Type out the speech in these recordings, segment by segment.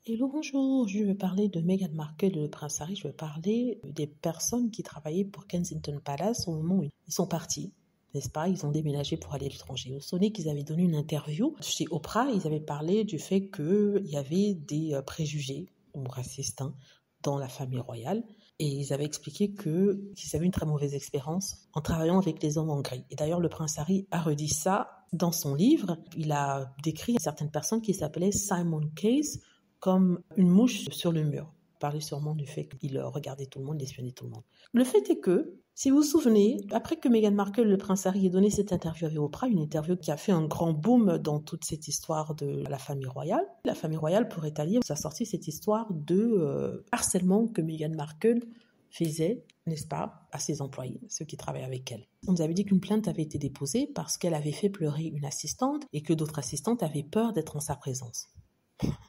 Hello, bonjour, je vais parler de Meghan Markle et le prince Harry. Je vais parler des personnes qui travaillaient pour Kensington Palace au moment où ils sont partis. N'est-ce pas? Ils ont déménagé pour aller à l'étranger. Vous vous souvenez qu'ils avaient donné une interview chez Oprah. Ils avaient parlé du fait qu'il y avait des préjugés ou racistes dans la famille royale. Et ils avaient expliqué qu'ils avaient une très mauvaise expérience en travaillant avec les hommes en gris. Et d'ailleurs, le prince Harry a redit ça dans son livre. Il a décrit certaines personnes qui s'appelaient Simon Case comme une mouche sur le mur. Il parlait sûrement du fait qu'il regardait tout le monde, il espionnait tout le monde. Le fait est que, si vous vous souvenez, après que Meghan Markle, le prince Harry, ait donné cette interview avec Oprah, une interview qui a fait un grand boom dans toute cette histoire de la famille royale, pour étaler, ça a sorti cette histoire de harcèlement que Meghan Markle faisait, n'est-ce pas, à ses employés, ceux qui travaillaient avec elle. On nous avait dit qu'une plainte avait été déposée parce qu'elle avait fait pleurer une assistante et que d'autres assistantes avaient peur d'être en sa présence.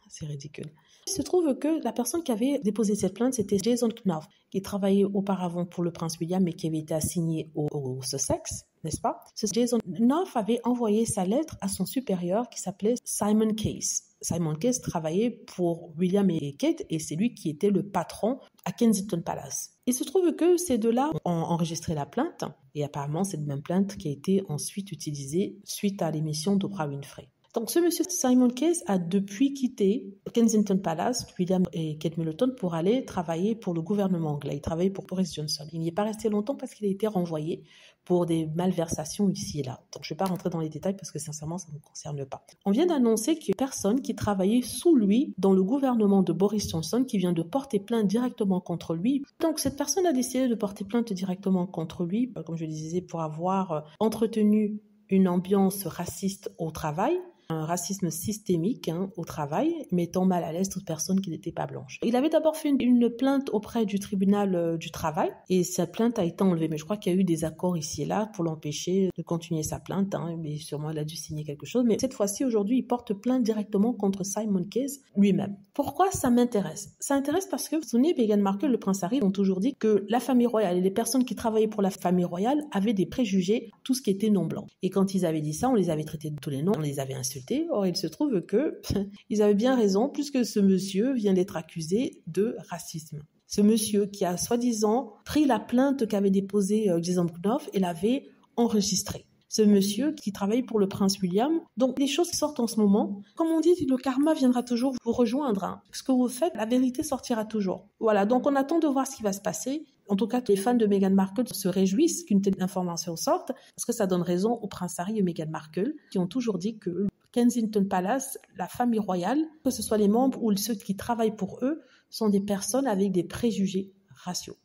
C'est ridicule. Il se trouve que la personne qui avait déposé cette plainte, c'était Jason Knopf, qui travaillait auparavant pour le prince William, mais qui avait été assigné au Sussex, n'est-ce pas? Ce Jason Knopf avait envoyé sa lettre à son supérieur qui s'appelait Simon Case. Simon Case travaillait pour William et Kate, et c'est lui qui était le patron à Kensington Palace. Il se trouve que ces deux-là ont enregistré la plainte, et apparemment c'est la même plainte qui a été ensuite utilisée suite à l'émission d'Oprah Winfrey. Donc, ce monsieur Simon Case a depuis quitté Kensington Palace, William et Kate Middleton, pour aller travailler pour le gouvernement anglais. Il travaillait pour Boris Johnson. Il n'y est pas resté longtemps parce qu'il a été renvoyé pour des malversations ici et là. Donc, je ne vais pas rentrer dans les détails parce que sincèrement, ça ne me concerne pas. On vient d'annoncer qu'il y a une personne qui travaillait sous lui dans le gouvernement de Boris Johnson qui vient de porter plainte directement contre lui. Donc, cette personne a décidé de porter plainte directement contre lui, comme je le disais, pour avoir entretenu une ambiance raciste au travail. Un racisme systémique au travail, mettant mal à l'aise toute personne qui n'était pas blanche. Il avait d'abord fait une plainte auprès du tribunal du travail et sa plainte a été enlevée. Mais je crois qu'il y a eu des accords ici et là pour l'empêcher de continuer sa plainte. Mais sûrement, elle a dû signer quelque chose. Mais cette fois-ci, aujourd'hui, il porte plainte directement contre Simon Case lui-même. Pourquoi ça m'intéresse? Ça intéresse parce que, vous vous souvenez, Meghan Markle, le prince Harry, ont toujours dit que la famille royale et les personnes qui travaillaient pour la famille royale avaient des préjugés, tout ce qui était non blanc. Et quand ils avaient dit ça, on les avait traités de tous les noms, on les avait insultés. Or, il se trouve que ils avaient bien raison, puisque ce monsieur vient d'être accusé de racisme. Ce monsieur qui a soi-disant pris la plainte qu'avait déposée Jason Knopf et l'avait enregistrée. Ce monsieur qui travaille pour le prince William. Donc, les choses qui sortent en ce moment, comme on dit, le karma viendra toujours vous rejoindre. Ce que vous faites, la vérité sortira toujours. Voilà, donc on attend de voir ce qui va se passer. En tout cas, les fans de Meghan Markle se réjouissent qu'une telle information sorte, parce que ça donne raison au prince Harry et Meghan Markle, qui ont toujours dit que Kensington Palace, la famille royale, que ce soit les membres ou ceux qui travaillent pour eux, sont des personnes avec des préjugés raciaux.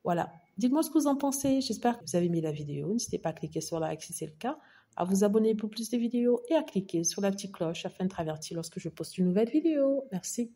Voilà. Dites-moi ce que vous en pensez. J'espère que vous avez aimé la vidéo. N'hésitez pas à cliquer sur like si c'est le cas, à vous abonner pour plus de vidéos et à cliquer sur la petite cloche afin d'être averti lorsque je poste une nouvelle vidéo. Merci.